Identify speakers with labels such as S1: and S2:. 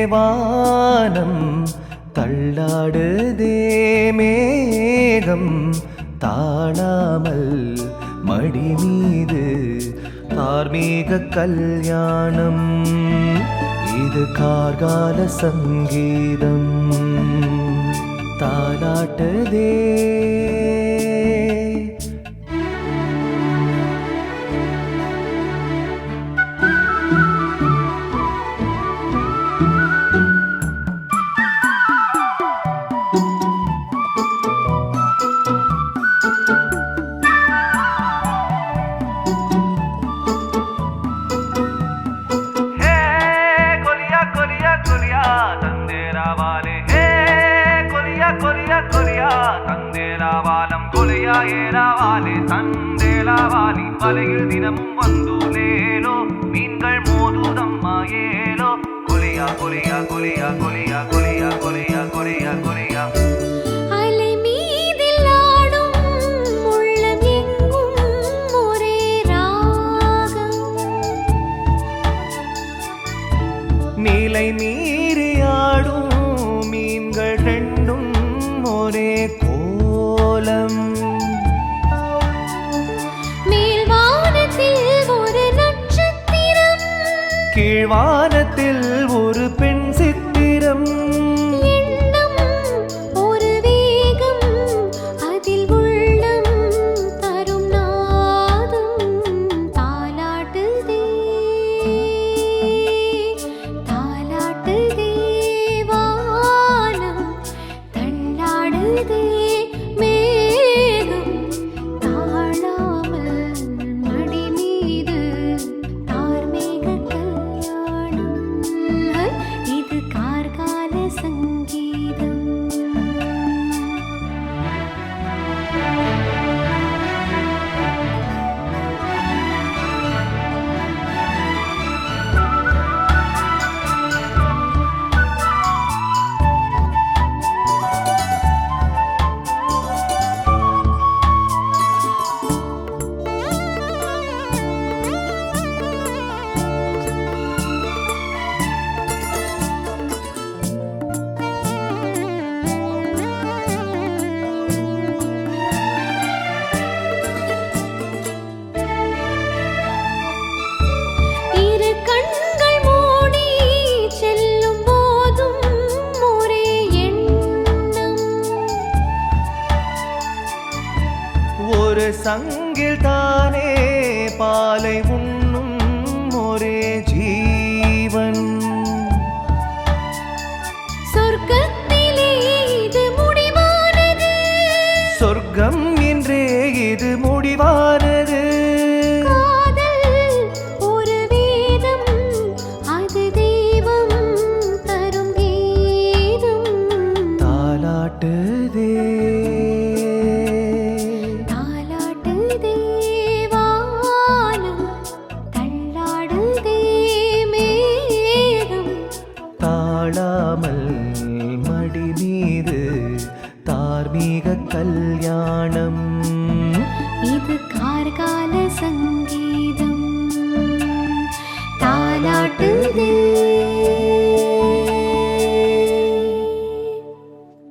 S1: தேவானம் தள்ளாடுதே மேகம் தாழாமல் மடி மீது தார்மீக கல்யாணம் இது கார்கால சங்கீதம் தாலாட்டுதே
S2: தந்தேலாவாலம் கொலையா ஏலாவாலே தந்தேலாவாலி வலையில் தினமும் வந்துலேலோ மீன்கள் மோதுதம்மா ஏலோ கொலையா கொலையா கொலையா கொலையா கொலையா கொலையா கொலையா கொலையா
S3: அலை மீதில் ஆடும் உள்ளம் எங்கும் ஒரே ராகம்
S1: நீலை மீறி ஆடும் மீன்கள் ரெண்டும் ஒரே கோலம்
S3: மேல்வானத்தில் ஒரு நட்சத்திரம்
S1: கீழ்வானத்தில் ஒரு பெண் சித்திரம்
S3: எண்ணம் ஒரு வேகம் அதில் உள்ளம் தரும் நாதம் தாலாட்டுதே தாலாட்டுதே வானம் தள்ளாடுதே மேகம் தாழாமல் மடி மீது தார்மீக கல்யாணம் இது கார்கால சங்கீதம் இரு கண்கள் மூடி செல்லும் போதும் ஒரே எண்ணம்
S1: ஒரு சங்கில் தானே பாலை உண்ணும் ஒரே ஜீவன்
S3: சொர்க்கத்திலே இது முடிவானது
S1: சொர்க்கம் என்றே இது முடிவானது
S3: காதல் ஒரு வேதம் அது தெய்வம் தரும் கீதம்
S1: தாலாட்டுதே
S3: தாலாட்டுதே வானம் தள்ளாடுதே மேகம்
S1: தாழாமல் மடி மீது தார்மீக கல்யாணம்
S3: இது கார்கால சங்கீதம் தாலாட்டுதே